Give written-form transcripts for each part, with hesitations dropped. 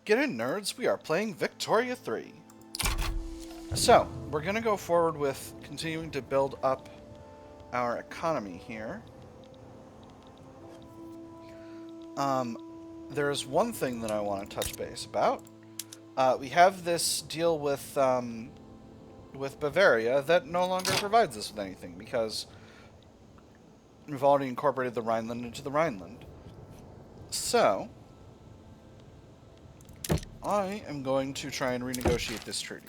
Get in, nerds. We are playing Victoria 3. So, we're going to go forward with continuing to build up our economy here. There's one thing that I want to touch base about. We have this deal with Bavaria that no longer provides us with anything because we've already incorporated the Rhineland into the Rhineland. So, I am going to try and renegotiate this treaty.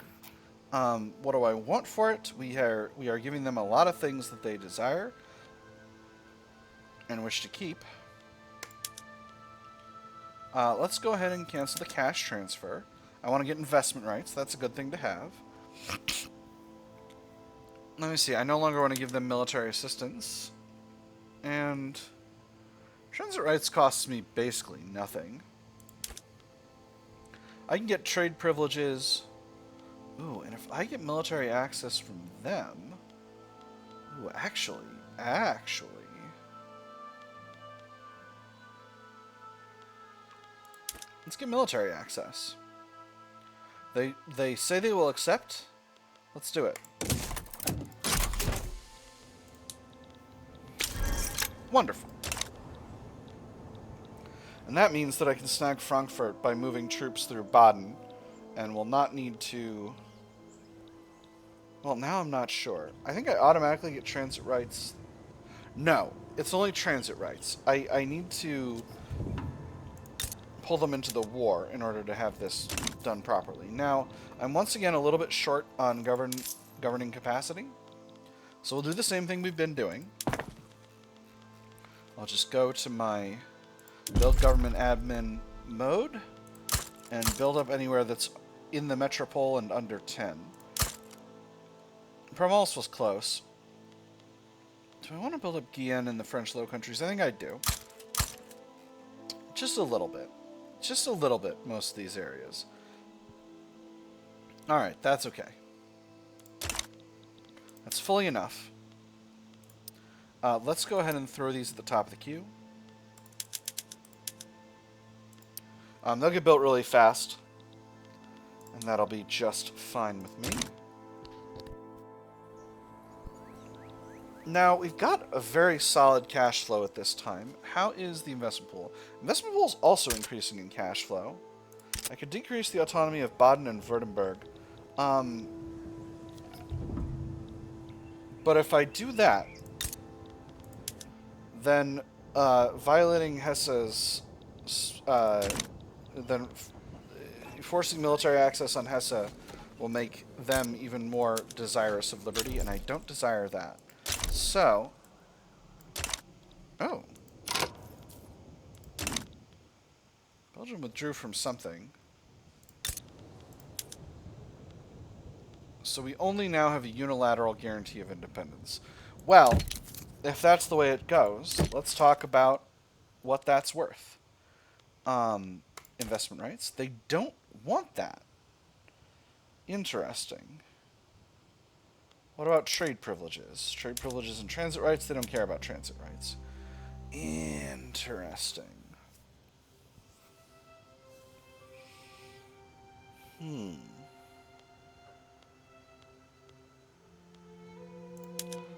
What do I want for it? We are giving them a lot of things that they desire and wish to keep. Let's go ahead and cancel the cash transfer. I want to get investment rights. That's a good thing to have. Let me see. I no longer want to give them military assistance. And transit rights costs me basically nothing. I can get trade privileges. Ooh, and if I get military access from them... Ooh, actually... Let's get military access. They say they will accept. Let's do it. Wonderful. And that means that I can snag Frankfurt by moving troops through Baden, and will not need to... Well, now I'm not sure. I think I automatically get transit rights. No, it's only transit rights. I need to pull them into the war in order to have this done properly. Now, I'm once again a little bit short on governing capacity, so we'll do the same thing we've been doing. I'll just go to my build government admin mode and build up anywhere that's in the metropole and under 10. Promulse was close. Do I want to build up Guyenne in the French Low Countries? I think I do. Just a little bit. Just a little bit, most of these areas. Alright, that's okay. That's fully enough. Let's go ahead and throw these at the top of the queue. They'll get built really fast, and that'll be just fine with me. Now, we've got a very solid cash flow at this time. How is the investment pool? Investment pool is also increasing in cash flow. I could decrease the autonomy of Baden and Württemberg. But if I do that, then violating Hesse's... then forcing military access on Hesse will make them even more desirous of liberty, and I don't desire that. So... Oh. Belgium withdrew from something. So we only now have a unilateral guarantee of independence. Well, if that's the way it goes, let's talk about what that's worth. Investment rights. They don't want that. Interesting. What about trade privileges? Trade privileges and transit rights? They don't care about transit rights. Interesting.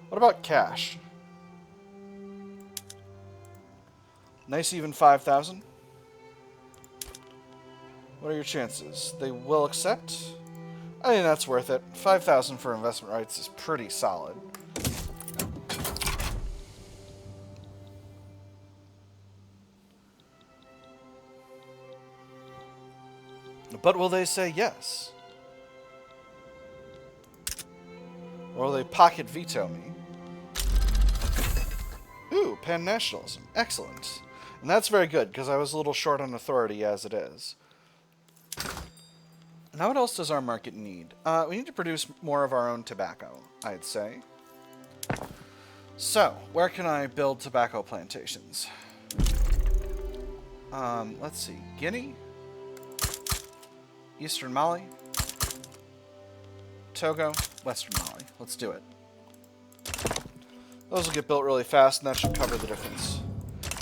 What about cash? Nice even 5,000. What are your chances? They will accept? I think that's worth it. 5,000 for investment rights is pretty solid. But will they say yes? Or will they pocket veto me? Ooh, pan-nationalism. Excellent. And that's very good, because I was a little short on authority as it is. Now what else does our market need? We need to produce more of our own tobacco, I'd say. So, where can I build tobacco plantations? Let's see. Guinea? Eastern Mali? Togo? Western Mali. Let's do it. Those will get built really fast, and that should cover the difference.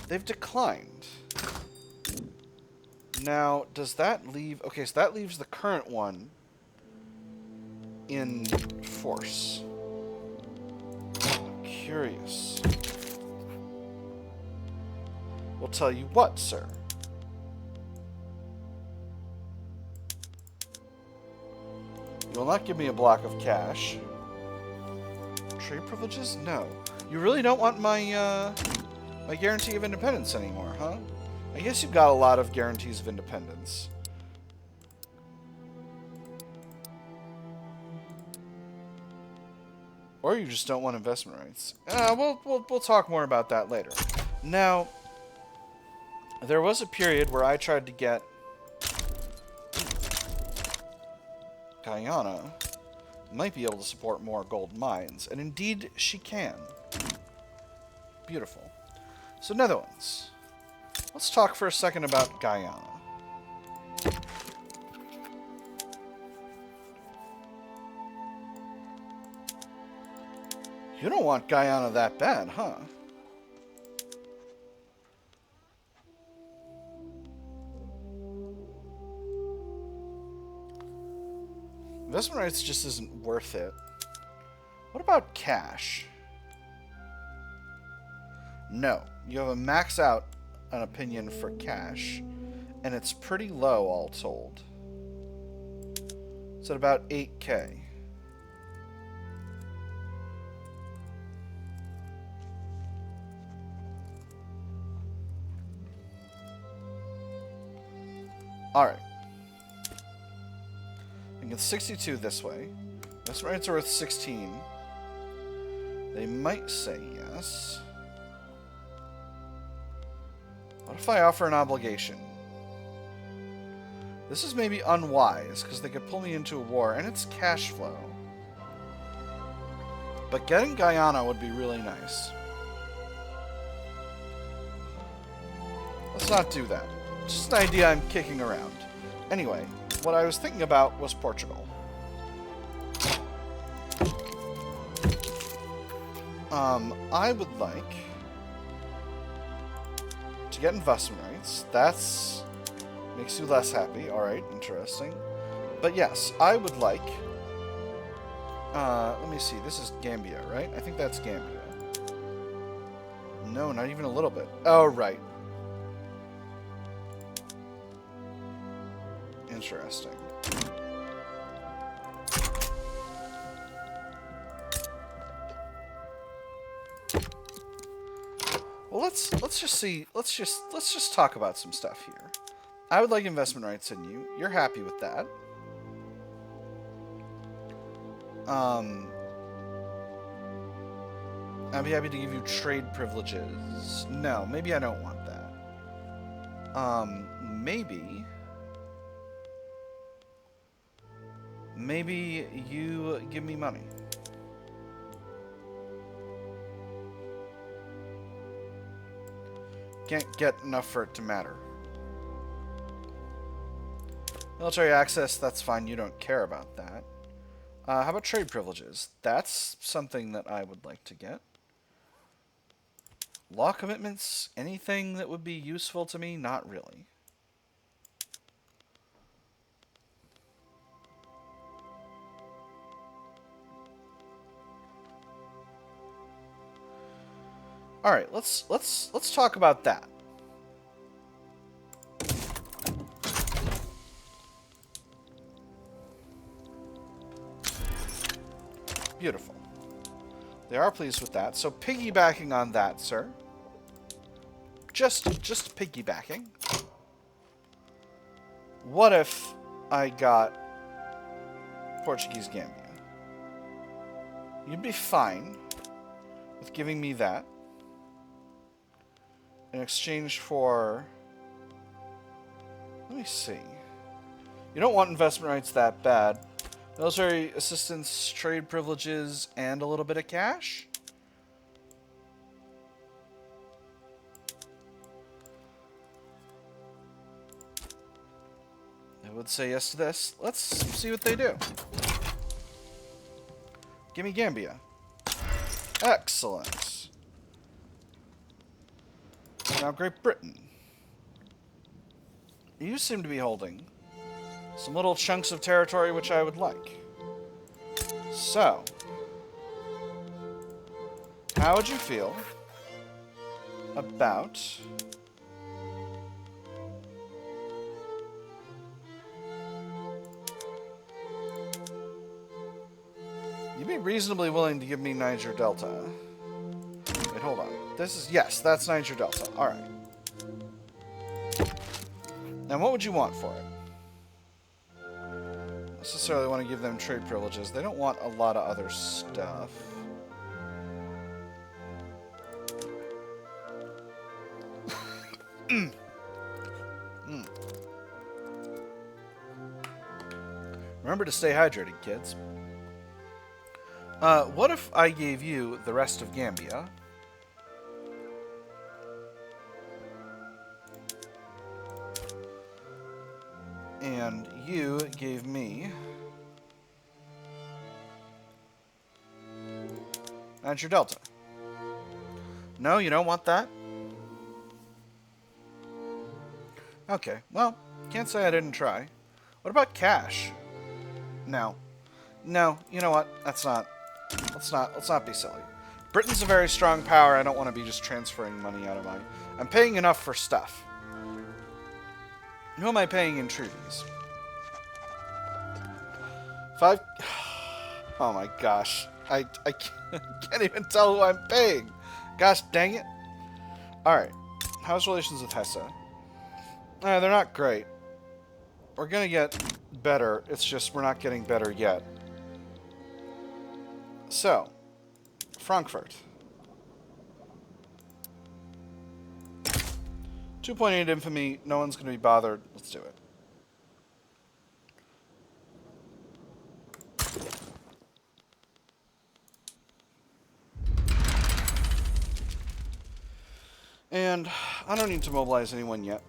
They've declined. Now, does that leave... Okay, so that leaves the current one in force. Curious. We'll tell you what, sir. You will not give me a block of cash. Trade privileges? No. You really don't want my, my guarantee of independence anymore, huh? I guess you've got a lot of guarantees of independence. Or you just don't want investment rights. We'll talk more about that later. Now, there was a period where I tried to get Guyana might be able to support more gold mines, and indeed she can. Beautiful. So Netherlands. Let's talk for a second about Guyana. You don't want Guyana that bad, huh? Investment rights just isn't worth it. What about cash? No. You have a max out an opinion for cash, and it's pretty low all told. It's at about 8K. Alright. I get 62 this way. Investment rights are worth 16. They might say yes. What if I offer an obligation? This is maybe unwise, because they could pull me into a war, and it's cash flow. But getting Guyana would be really nice. Let's not do that. Just an idea I'm kicking around. Anyway, what I was thinking about was Portugal. I would like to get investment rights. That's makes you less happy. Alright, interesting. But yes, I would like... let me see. This is Gambia, right? I think that's Gambia. No, not even a little bit. Oh, right. Interesting. Well, let's just talk about some stuff here. I would like investment rights in you. You're happy with that. I'd be happy to give you trade privileges. No, maybe I don't want that. Maybe you give me money. Can't get enough for it to matter. Military access, that's fine. You don't care about that. How about trade privileges? That's something that I would like to get. Law commitments? Anything that would be useful to me? Not really. All right, let's talk about that. Beautiful. They are pleased with that. So piggybacking on that, sir. Just piggybacking. What if I got Portuguese Gambia? You'd be fine with giving me that in exchange for... Let me see. You don't want investment rights that bad. Military assistance, trade privileges, and a little bit of cash? I would say yes to this. Let's see what they do. Give me Gambia. Excellent. Now Great Britain. You seem to be holding some little chunks of territory which I would like. So, how would you feel about you'd be reasonably willing to give me Niger Delta? Wait, hold on. This is, yes, that's Niger Delta. Alright. Now, what would you want for it? Necessarily want to give them trade privileges. They don't want a lot of other stuff. Remember to stay hydrated, kids. What if I gave you the rest of Gambia? And you gave me Niger Delta. No, you don't want that? Okay, well, can't say I didn't try. What about cash? No. No, you know what? Let's not be silly. Britain's a very strong power. I don't want to be just transferring money out of mine. I'm paying enough for stuff. Who am I paying in treaties? 5. Oh my gosh. I can't even tell who I'm paying. Gosh dang it. Alright. How's relations with Hesse? They're not great. We're gonna get better. It's just we're not getting better yet. So, Frankfurt. 2.8 infamy. No one's going to be bothered. Let's do it. And I don't need to mobilize anyone yet.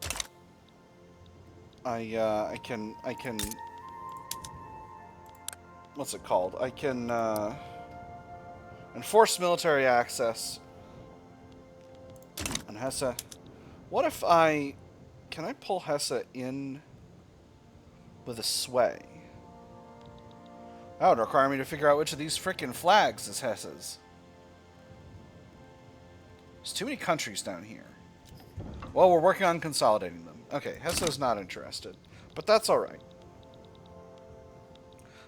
I can. What's it called? I can enforce military access on Hesse. What if can I pull Hesse in with a sway? That would require me to figure out which of these frickin' flags is Hesse's. There's too many countries down here. Well, we're working on consolidating them. Okay, Hesse's not interested, but that's alright.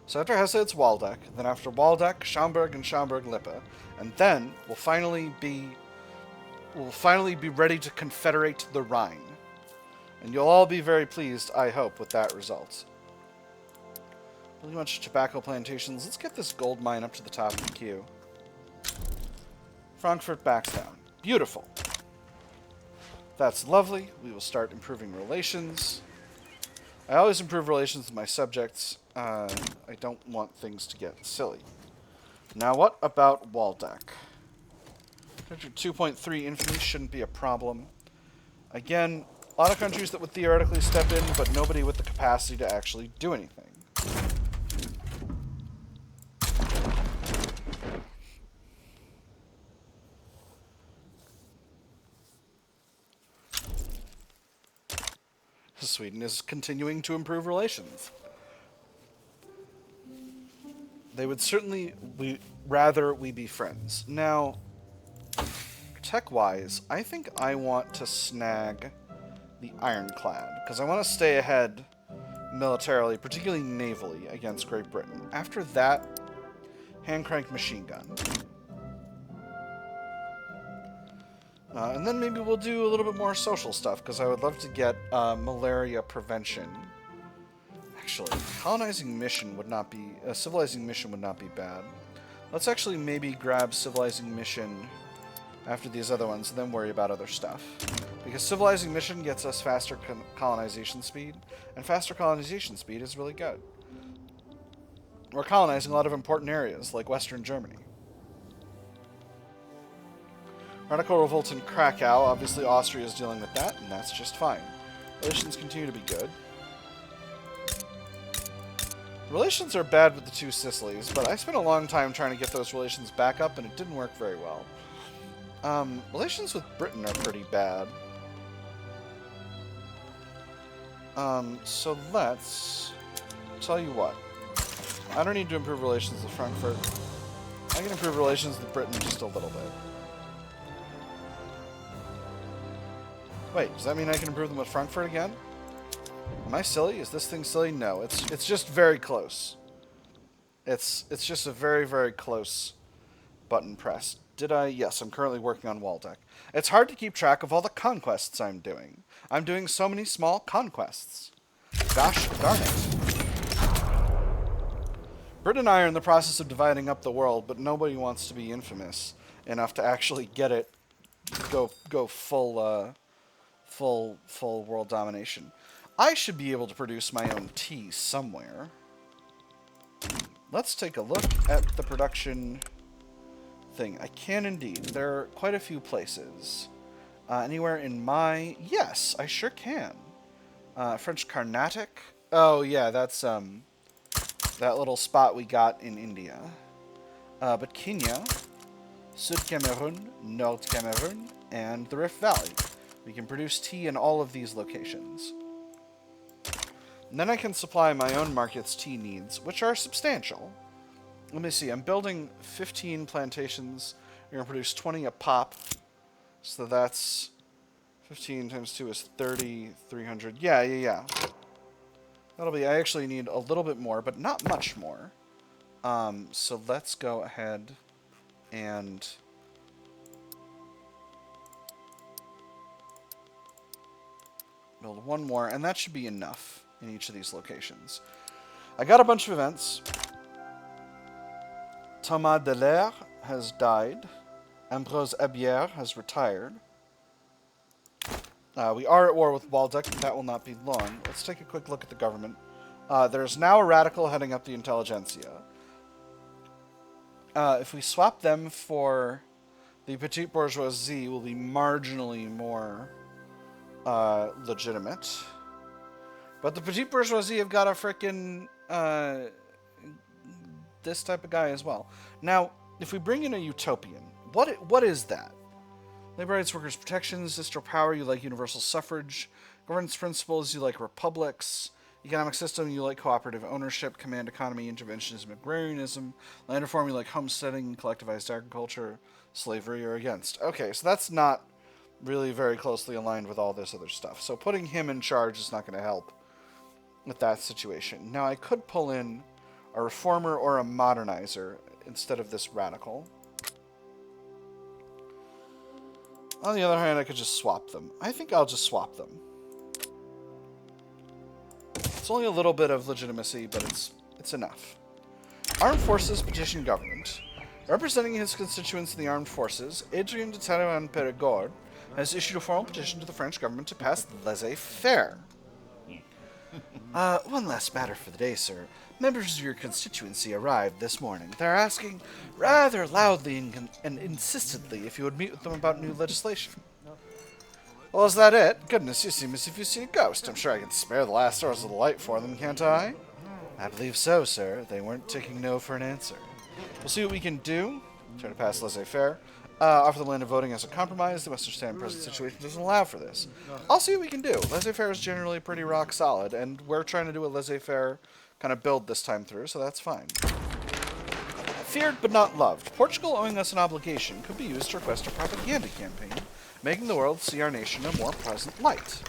So after Hesse, it's Waldeck. Then after Waldeck, Schaumburg and Schaumburg-Lippe. And then we'll finally be ready to confederate the Rhine. And you'll all be very pleased, I hope, with that result. Really much tobacco plantations. Let's get this gold mine up to the top of the queue. Frankfurt backs down. Beautiful. That's lovely. We will start improving relations. I always improve relations with my subjects. I don't want things to get silly. Now, what about Waldeck? 2.3 infamy shouldn't be a problem. Again, a lot of countries that would theoretically step in, but nobody with the capacity to actually do anything. Sweden is continuing to improve relations. They would certainly rather we be friends. Now, tech-wise, I think I want to snag the Ironclad, because I want to stay ahead militarily, particularly navally, against Great Britain. After that, hand-crank machine gun. And then maybe we'll do a little bit more social stuff, because I would love to get malaria prevention. Actually, colonizing mission would not be... civilizing mission would not be bad. Let's actually maybe grab civilizing mission after these other ones, and then worry about other stuff. Because civilizing mission gets us faster colonization speed, and faster colonization speed is really good. We're colonizing a lot of important areas, like Western Germany. Radical revolt in Krakow. Obviously, Austria is dealing with that, and that's just fine. Relations continue to be good. Relations are bad with the two Sicilies, but I spent a long time trying to get those relations back up, and it didn't work very well. Relations with Britain are pretty bad. So let's tell you what. I don't need to improve relations with Frankfurt. I can improve relations with Britain just a little bit. Wait, does that mean I can improve them with Frankfurt again? Am I silly? Is this thing silly? No, it's just very close. It's just a very, very close button press. Did I? Yes, I'm currently working on Waldeck. It's hard to keep track of all the conquests I'm doing. I'm doing so many small conquests. Gosh darn it. Britain and I are in the process of dividing up the world, but nobody wants to be infamous enough to actually get it, go full world domination. I should be able to produce my own tea somewhere. Let's take a look at the production thing. I can indeed. There are quite a few places. Anywhere in my... Yes, I sure can. French Carnatic. Oh, yeah, that's that little spot we got in India. But Kenya, Sud Cameroon, Nord Cameroon, and the Rift Valley. We can produce tea in all of these locations. And then I can supply my own market's tea needs, which are substantial. Let me see. I'm building 15 plantations. We're going to produce 20 a pop. So that's 15 times 2 is 30, 300. Yeah. That'll be... I actually need a little bit more, but not much more. So let's go ahead and... build one more, and that should be enough in each of these locations. I got a bunch of events. Thomas de Lair has died. Ambrose Abier has retired. We are at war with Waldeck, but that will not be long. Let's take a quick look at the government. There's now a radical heading up the intelligentsia. If we swap them for the petite bourgeoisie, will be marginally more legitimate. But the petite bourgeoisie have got a frickin' this type of guy as well. Now, if we bring in a utopian, what is that? Labor rights, workers' protections, distro power, you like universal suffrage. Governance principles, you like republics. Economic system, you like cooperative ownership. Command economy, interventionism, agrarianism. Land reform, you like homesteading, collectivized agriculture. Slavery, you're against. Okay, so that's not really very closely aligned with all this other stuff. So putting him in charge is not going to help with that situation. Now, I could pull in a reformer or a modernizer instead of this radical. On the other hand, I could just swap them. I think I'll just swap them. It's only a little bit of legitimacy, but it's enough. Armed Forces petition government. Representing his constituents in the armed forces, Adrien de Talleyrand-Périgord has issued a formal petition to the French government to pass Laissez-Faire. One last matter for the day, sir. Members of your constituency arrived this morning. They're asking rather loudly and insistently if you would meet with them about new legislation. Well, is that it? Goodness, you seem as if you've seen a ghost. I'm sure I can spare the last hours of the light for them, can't I? I believe so, sir. They weren't taking no for an answer. We'll see what we can do. Try to pass laissez-faire. Offer the land of voting as a compromise. The Western Stand present situation doesn't allow for this. I'll see what we can do. Laissez-faire is generally pretty rock solid, and we're trying to do a laissez-faire kind of build this time through, so that's fine. Feared but not loved. Portugal owing us an obligation could be used to request a propaganda campaign, making the world see our nation in a more pleasant light.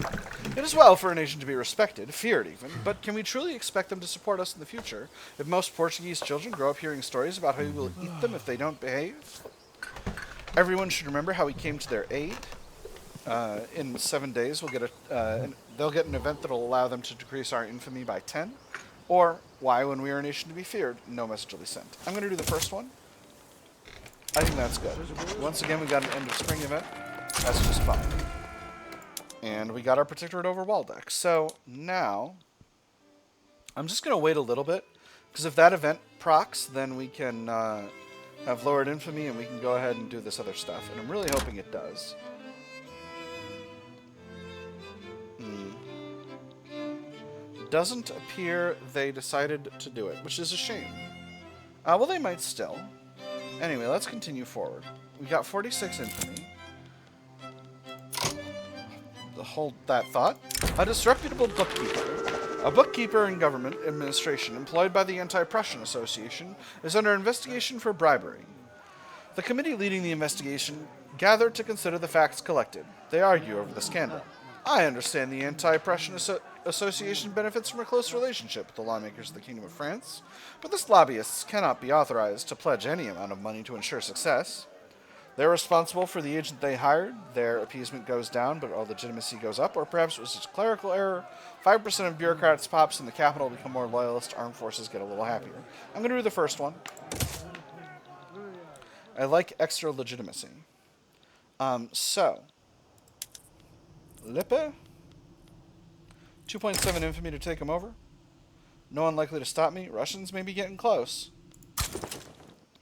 It is well for a nation to be respected, feared even, but can we truly expect them to support us in the future if most Portuguese children grow up hearing stories about how we will eat them if they don't behave? Everyone should remember how we came to their aid. In 7 days, we'll get they'll get an event that will allow them to decrease our infamy by 10. Or, why, when we are a nation to be feared, no message will be sent. I'm going to do the first one. I think that's good. Once again, we got an end of spring event. That's just fine. And we got our protectorate over Waldeck. So, now, I'm just going to wait a little bit. Because if that event procs, then we can have lowered infamy and we can go ahead and do this other stuff. And I'm really hoping it does. Doesn't appear they decided to do it, which is a shame. Well, they might still. Anyway, let's continue forward. We got 46 infamy. hold that thought. A disreputable bookkeeper. A bookkeeper in government administration employed by the Anti-Prussian Association is under investigation for bribery. The committee leading the investigation gathered to consider the facts collected. They argue over the scandal. I understand the Anti-Prussian Association benefits from a close relationship with the lawmakers of the Kingdom of France, but this lobbyists cannot be authorized to pledge any amount of money to ensure success. They're responsible for the agent they hired. Their appeasement goes down, but our legitimacy goes up, or perhaps it was just a clerical error. 5% of bureaucrats pops in the capital, become more loyalist, armed forces get a little happier. I'm going to do the first one. I like extra legitimacy. So, Lippe. 2.7 infamy to take them over. No one likely to stop me. Russians may be getting close.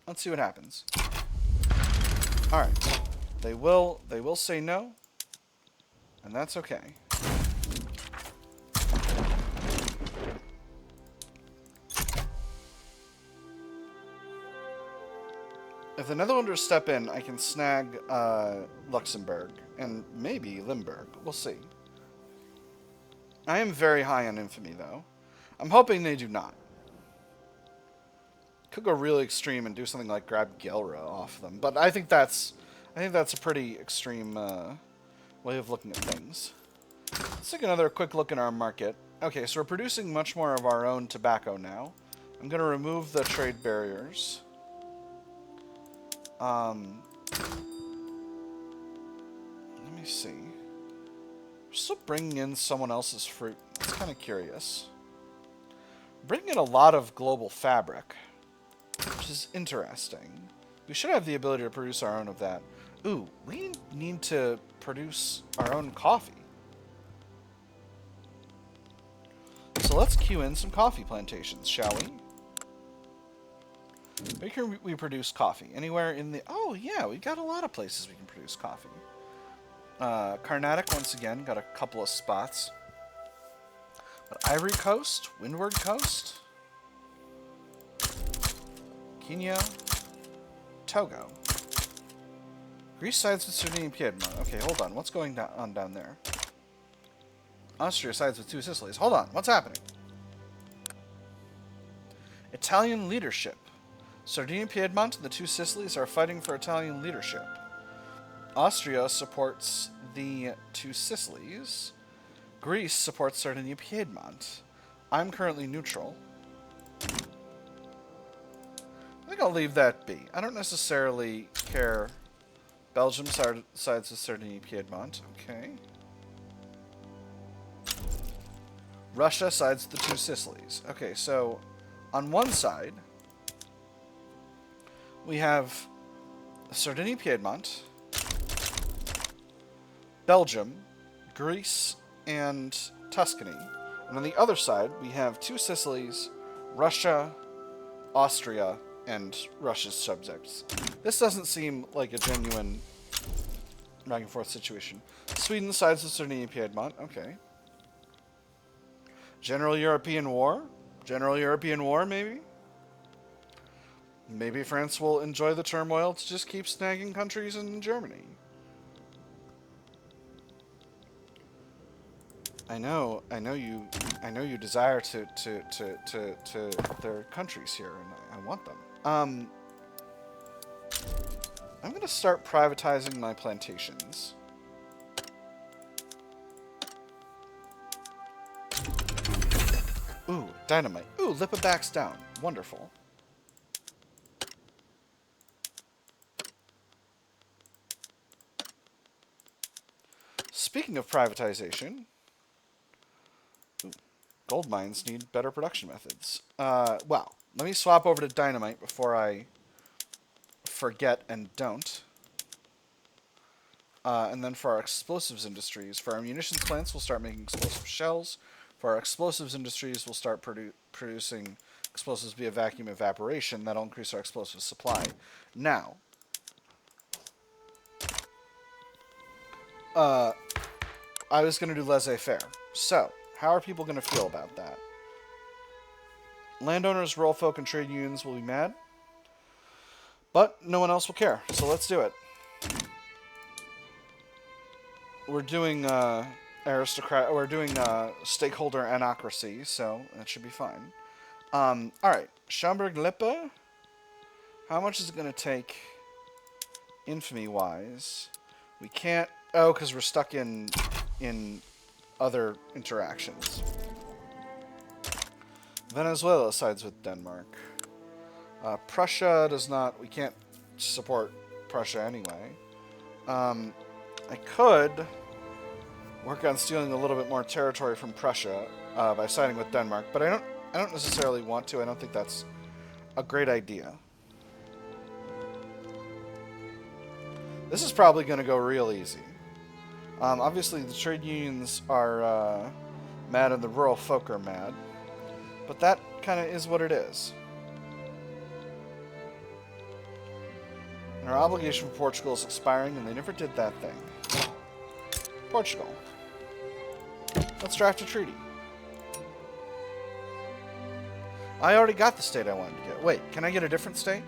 Let's see what happens. Alright. They will say no. And that's okay. If the Netherlanders step in, I can snag Luxembourg and maybe Limburg. We'll see. I am very high on infamy, though. I'm hoping they do not. Could go really extreme and do something like grab Gelra off them, but I think that's a pretty extreme way of looking at things. Let's take another quick look in our market. Okay, so we're producing much more of our own tobacco now. I'm going to remove the trade barriers. Let me see. We're still bringing in someone else's fruit. It's kind of curious. Bringing in a lot of global fabric, which is interesting. We should have the ability to produce our own of that. Ooh, we need to produce our own coffee. So let's queue in some coffee plantations, shall we? Where can we produce coffee? Anywhere in the... Oh, yeah, we got a lot of places we can produce coffee. Carnatic, once again, got a couple of spots. But Ivory Coast, Windward Coast, Kenya, Togo. Greece sides with Sardinia and Piedmont. Okay, hold on. What's going on down there? Austria sides with two Sicilies. Hold on. What's happening? Italian leadership. Sardinia and Piedmont and the two Sicilies are fighting for Italian leadership. Austria supports the two Sicilies. Greece supports Sardinia and Piedmont. I'm currently neutral. I think I'll leave that be. I don't necessarily care. Belgium sides with Sardinia and Piedmont. Okay. Russia sides with the two Sicilies. Okay, so on one side, we have Sardinia and Piedmont, Belgium, Greece, and Tuscany. And on the other side, we have two Sicilies, Russia, Austria, and Russia's subjects. This doesn't seem like a genuine back and forth situation. Sweden sides with Sardinia and Piedmont. Okay. General European War? General European War, maybe? Maybe France will enjoy the turmoil to just keep snagging countries in Germany. I know you desire to their countries here, and I want them. I'm gonna start privatizing my plantations. Ooh, dynamite. Ooh, Lippe backs down. Wonderful. Speaking of privatization, gold mines need better production methods. Well, let me swap over to dynamite before I forget and don't. And then for our explosives industries, for our munitions plants, we'll start making explosive shells. For our explosives industries, we'll start producing explosives via vacuum evaporation. That'll increase our explosive supply. Now, I was going to do laissez-faire. So, how are people going to feel about that? Landowners, rural folk, and trade unions will be mad. But no one else will care. So let's do it. We're doing aristocrat. We're doing stakeholder anocracy, so that should be fine. All right, Schaumburg-Lippe. How much is it going to take, infamy-wise? We can't. Oh, because we're stuck in other interactions. Venezuela sides with Denmark. Prussia does not. We can't support Prussia anyway. I could work on stealing a little bit more territory from Prussia by siding with Denmark, but I don't necessarily want to. I don't think that's a great idea. This is probably going to go real easy. Obviously, the trade unions are mad and the rural folk are mad, but that kind of is what it is. And our obligation for Portugal is expiring, and they never did that thing. Portugal. Let's draft a treaty. I already got the state I wanted to get. Wait, can I get a different state?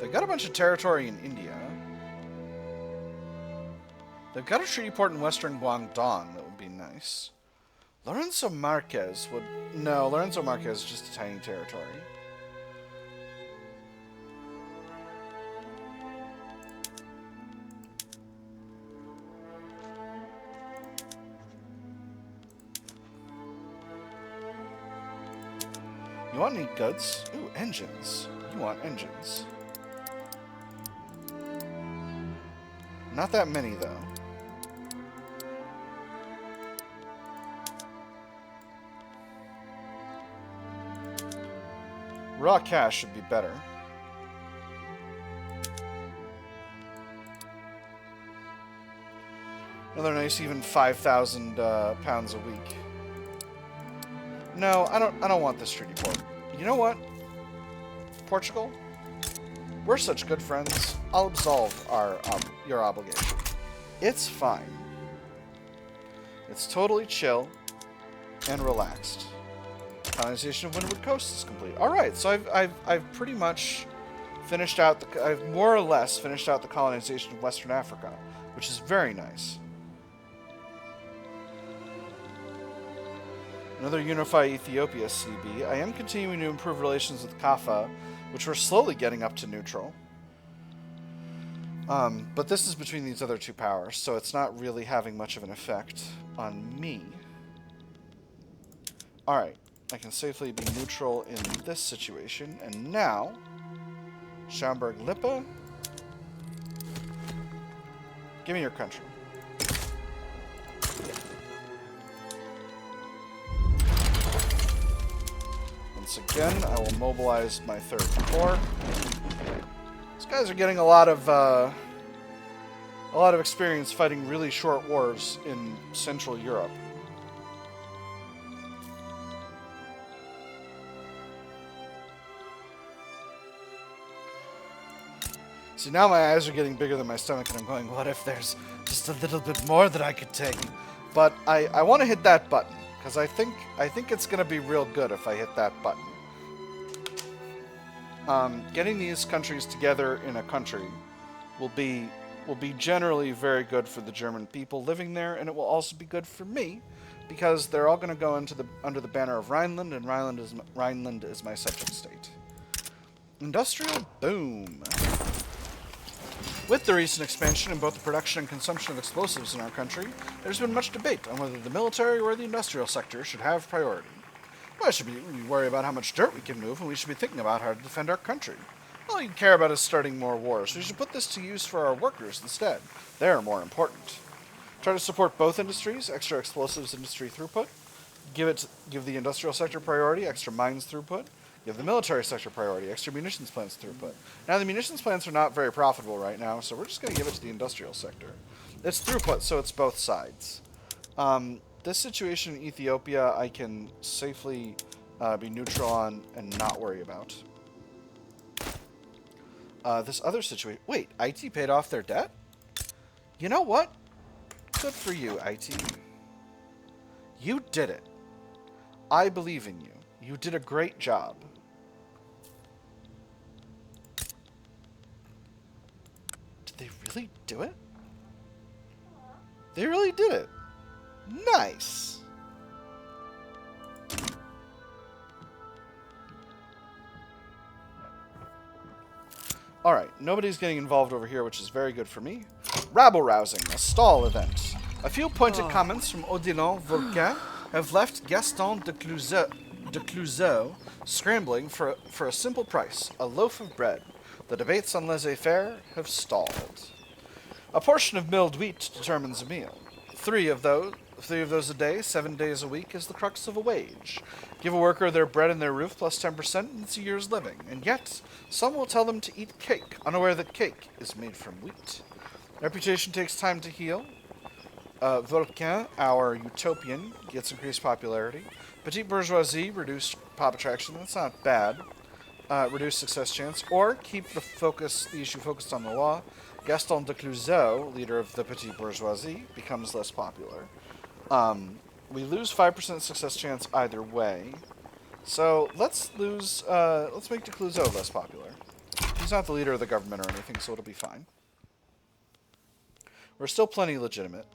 They've got a bunch of territory in India. They've got a treaty port in western Guangdong that would be nice. Lorenzo Marquez would... No, Lorenzo Marquez is just a tiny territory. You want any goods? Ooh, engines. You want engines. Not that many, though. Raw cash should be better. Another nice even 5,000 pounds a week. No, I don't want this treaty port. You know what? Portugal? We're such good friends. I'll absolve your obligation. It's fine. It's totally chill and relaxed. Colonization of Windward Coast is complete. All right, so I've pretty much finished out I've more or less finished out the colonization of Western Africa, which is very nice. Another Unify Ethiopia CB. I am continuing to improve relations with Kaffa, which we're slowly getting up to neutral. But this is between these other two powers, so it's not really having much of an effect on me. Alright, I can safely be neutral in this situation, and now, Schaumburg-Lippe, give me your country. Once again, I will mobilize my third corps. These guys are getting a lot of experience fighting really short wars in Central Europe. See, now my eyes are getting bigger than my stomach, and I'm going, what if there's just a little bit more that I could take? But I want to hit that button, because I think it's going to be real good if I hit that button. Getting these countries together in a country will be generally very good for the German people living there, and it will also be good for me, because they're all going to go under the banner of Rhineland, and Rhineland is my subject state. Industrial boom. With the recent expansion in both the production and consumption of explosives in our country, there's been much debate on whether the military or the industrial sector should have priority. Why should we worry about how much dirt we can move, and we should be thinking about how to defend our country? All you care about is starting more wars. We should put this to use for our workers instead. They're more important. Try to support both industries, extra explosives industry throughput. Give the industrial sector priority, extra mines throughput. Give the military sector priority, extra munitions plants throughput. Now, the munitions plants are not very profitable right now, so we're just going to give it to the industrial sector. It's throughput, so it's both sides. This situation in Ethiopia, I can safely be neutral on and not worry about. This other situation... Wait, IT paid off their debt? You know what? Good for you, IT. You did it. I believe in you. You did a great job. Did they really do it? They really did it. Nice. Alright, nobody's getting involved over here, which is very good for me. Rabble-rousing, a stall event. A few pointed comments from Odilon Volquin have left Gaston de Clouseau scrambling for a simple price, a loaf of bread. The debates on laissez-faire have stalled. A portion of milled wheat determines a meal. Three of those a day, 7 days a week, is the crux of a wage. Give a worker their bread and their roof plus 10%, and it's a year's living. And yet, some will tell them to eat cake, unaware that cake is made from wheat. Reputation takes time to heal. Volquin, our utopian, gets increased popularity. Petite bourgeoisie, reduced pop attraction, that's not bad. Reduced success chance. Or keep the issue focused on the law. Gaston de Clouseau, leader of the petite bourgeoisie, becomes less popular. We lose 5% success chance either way. So let's make de Clouseau less popular. He's not the leader of the government or anything, so it'll be fine. We're still plenty legitimate.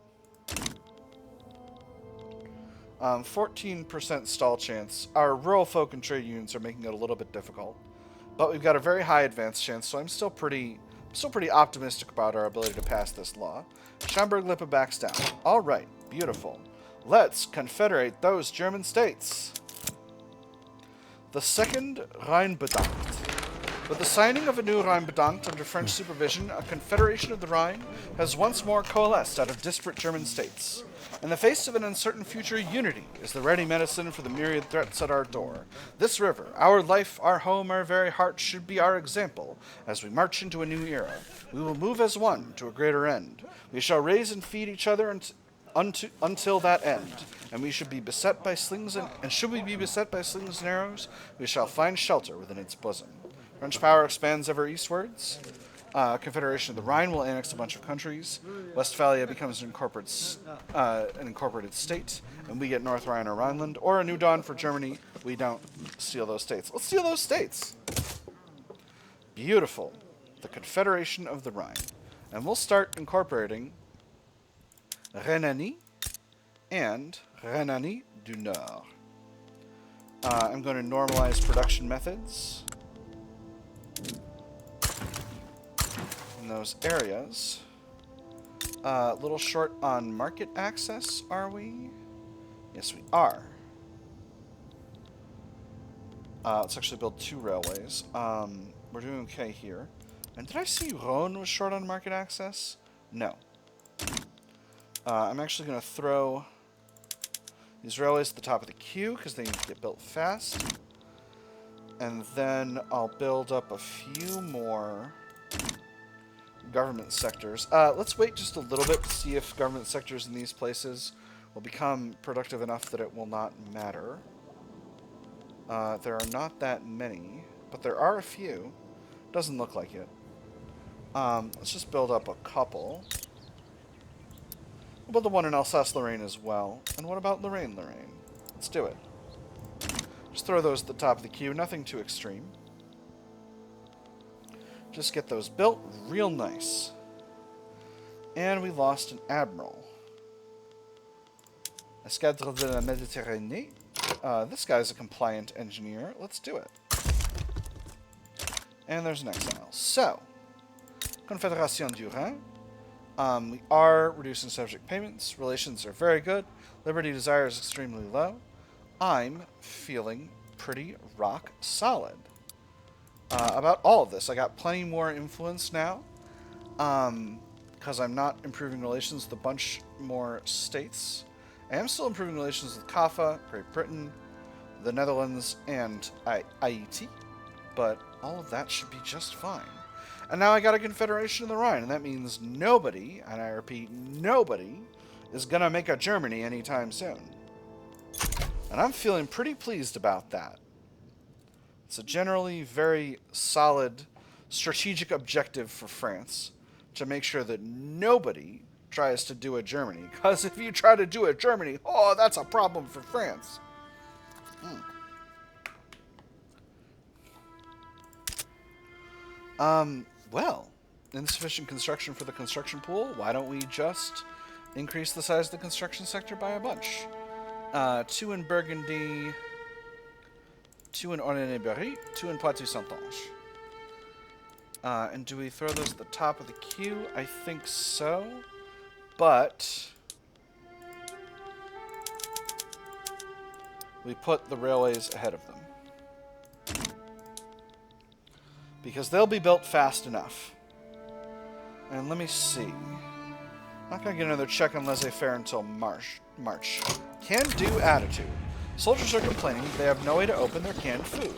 14% stall chance. Our rural folk and trade unions are making it a little bit difficult. But we've got a very high advance chance, so I'm still pretty optimistic about our ability to pass this law. Schaumburg-Lippe backs down. Alright, beautiful. Let's confederate those German states. The second Rheinbedankt. With the signing of a new Rheinbedankt under French supervision, a Confederation of the Rhine has once more coalesced out of disparate German states. In the face of an uncertain future, unity is the ready medicine for the myriad threats at our door. This river, our life, our home, our very heart, should be our example as we march into a new era. We will move as one to a greater end. We shall raise and feed each other until that end. And we should be beset by slings and should we be beset by slings and arrows, we shall find shelter within its bosom. French power expands ever eastwards. Confederation of the Rhine will annex a bunch of countries. Westphalia becomes an incorporated state, and we get North Rhine or Rhineland, or a new dawn for Germany. We don't steal those states. Let's steal those states. Beautiful. The Confederation of the Rhine. And we'll start incorporating Rhénanie and Rhénanie du Nord. I'm going to normalize production methods in those areas. A little short on market access, are we? Yes, we are. Let's actually build 2 railways. We're doing okay here. And did I see Rhône was short on market access? No. I'm actually going to throw these railways at the top of the queue because they need to get built fast. And then I'll build up a few more government sectors. Let's wait just a little bit to see if government sectors in these places will become productive enough that it will not matter. There are not that many, but there are a few. Doesn't look like it. Let's just build up a couple. We'll build the one in Alsace-Lorraine as well. And what about Lorraine? Let's do it. Just throw those at the top of the queue. Nothing too extreme. Just get those built real nice. And we lost an admiral. Escadre de la Méditerranée. This guy's a compliant engineer. Let's do it. And there's an exile. So, Confederation du Rhin. We are reducing subject payments. Relations are very good. Liberty desire is extremely low. I'm feeling pretty rock solid about all of this. I got plenty more influence now because I'm not improving relations with a bunch more states. I am still improving relations with CAFA, Great Britain, the Netherlands, and Haiti, but all of that should be just fine. And now I got a Confederation of the Rhine, and that means nobody, and I repeat, nobody, is going to make a Germany anytime soon. And I'm feeling pretty pleased about that. It's a generally very solid strategic objective for France to make sure that nobody tries to do a Germany. Because if you try to do a Germany, oh, that's a problem for France. Well, insufficient construction for the construction pool. Why don't we just Increase the size of the construction sector by a bunch. 2 in Burgundy, 2 in Orne-et-Berry, 2 in Poitou-Saintonge. And do we throw those at the top of the queue? I think so. But we put the railways ahead of them. Because they'll be built fast enough. And let me see. Not going to get another check on Laissez-Faire until March. Can-do attitude. Soldiers are complaining they have no way to open their canned food.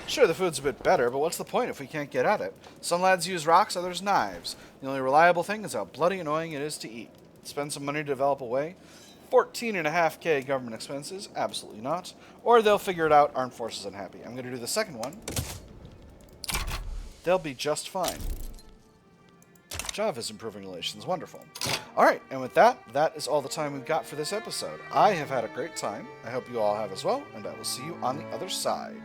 Sure, the food's a bit better, but what's the point if we can't get at it? Some lads use rocks, others knives. The only reliable thing is how bloody annoying it is to eat. Spend some money to develop a way? 14.5K government expenses? Absolutely not. Or they'll figure it out, armed forces unhappy. I'm going to do the second one. They'll be just fine. Java's improving relations. Wonderful. Alright, and with that, that is all the time we've got for this episode. I have had a great time. I hope you all have as well, and I will see you on the other side.